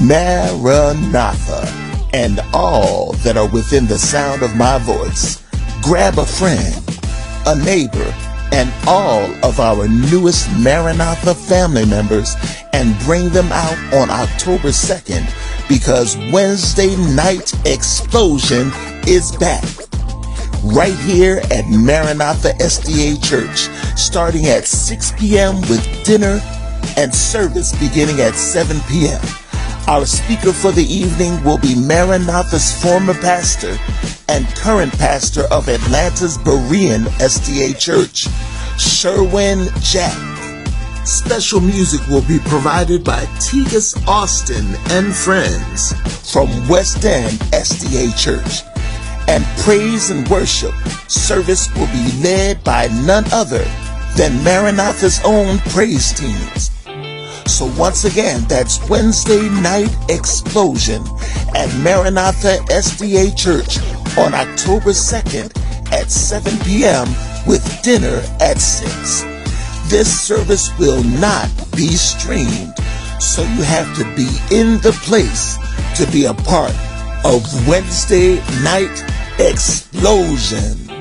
Maranatha, and all that are within the sound of my voice, grab a friend, a neighbor, and all of our newest Maranatha family members and bring them out on October 2nd, because Wednesday Night Explosion is back. Right here at Maranatha Sda Church, starting at 6 p.m. with dinner and service beginning at 7 p.m. Our speaker for the evening will be Maranatha's former pastor and current pastor of Atlanta's Berean Sda Church, Sherwin Jack. Special music will be provided by Tegas Austin and Friends from West End Sda Church. And praise and worship service will be led by none other than Maranatha's own praise teams. So once again, that's Wednesday Night Explosion at Maranatha Sda Church on October 2nd at 7 p.m. with dinner at 6. This service will not be streamed, so you have to be in the place to be a part of Wednesday Night Explosion.